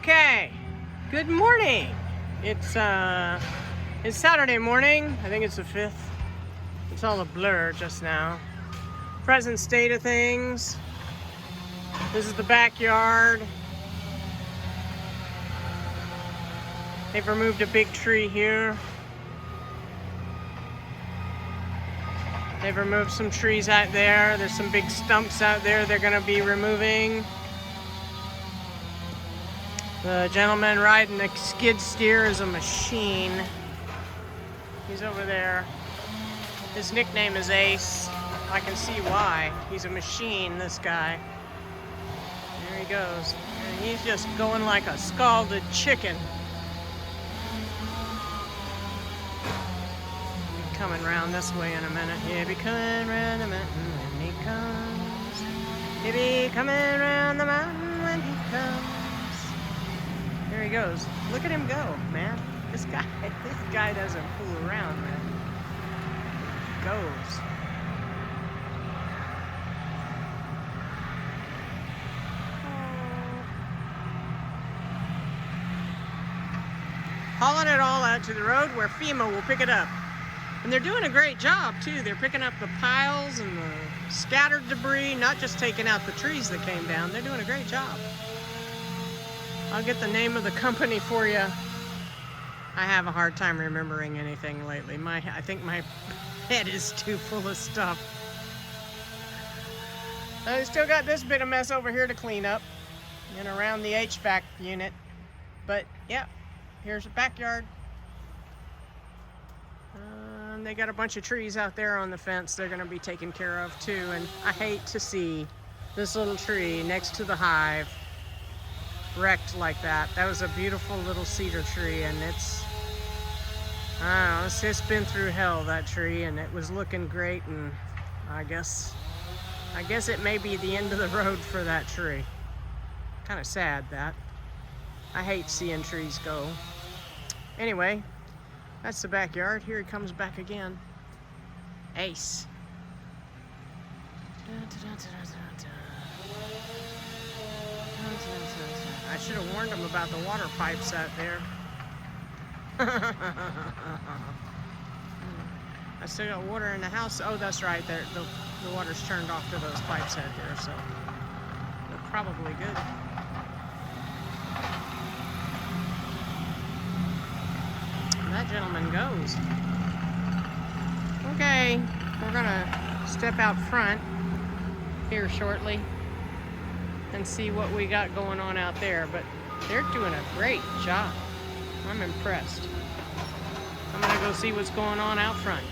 Okay, good morning. It's Saturday morning. I think it's the 5th. It's all a blur just now. Present state of things. This is the backyard. They've removed a big tree here. They've removed some trees out there. There's some big stumps out there they're gonna be removing. The gentleman riding the skid steer is a machine. He's over there. His nickname is Ace. I can see why. He's a machine, this guy. There he goes. And he's just going like a scalded chicken. He'll be coming around this way in a minute. He'll be coming around the mountain when he comes. He'll be coming around the mountain when he comes. There he goes. Look at him go, man. This guy doesn't fool around, man. He goes. Hauling it all out to the road where FEMA will pick it up. And they're doing a great job, too. They're picking up the piles and the scattered debris, not just taking out the trees that came down. They're doing a great job. I'll get the name of the company for you. I have a hard time remembering anything lately. I think my head is too full of stuff. I still got this bit of mess over here to clean up and around the HVAC unit. But yeah, here's the backyard. They got a bunch of trees out there on the fence they're going to be taken care of too. And I hate to see this little tree next to the hive wrecked like that. That was a beautiful little cedar tree, and I don't know, it's been through hell, that tree, and it was looking great, and I guess it may be the end of the road for that tree. Kind of sad, that. I hate seeing trees go. Anyway, that's the backyard. Here he comes back again. Ace. I should have warned him about the water pipes out there. I still got water in the house. Oh, that's right. The water's turned off to those pipes out there, so they're probably good. And that gentleman goes. Okay, we're gonna step out front here shortly and see what we got going on out there, but they're doing a great job. I'm impressed. I'm gonna go see what's going on out front.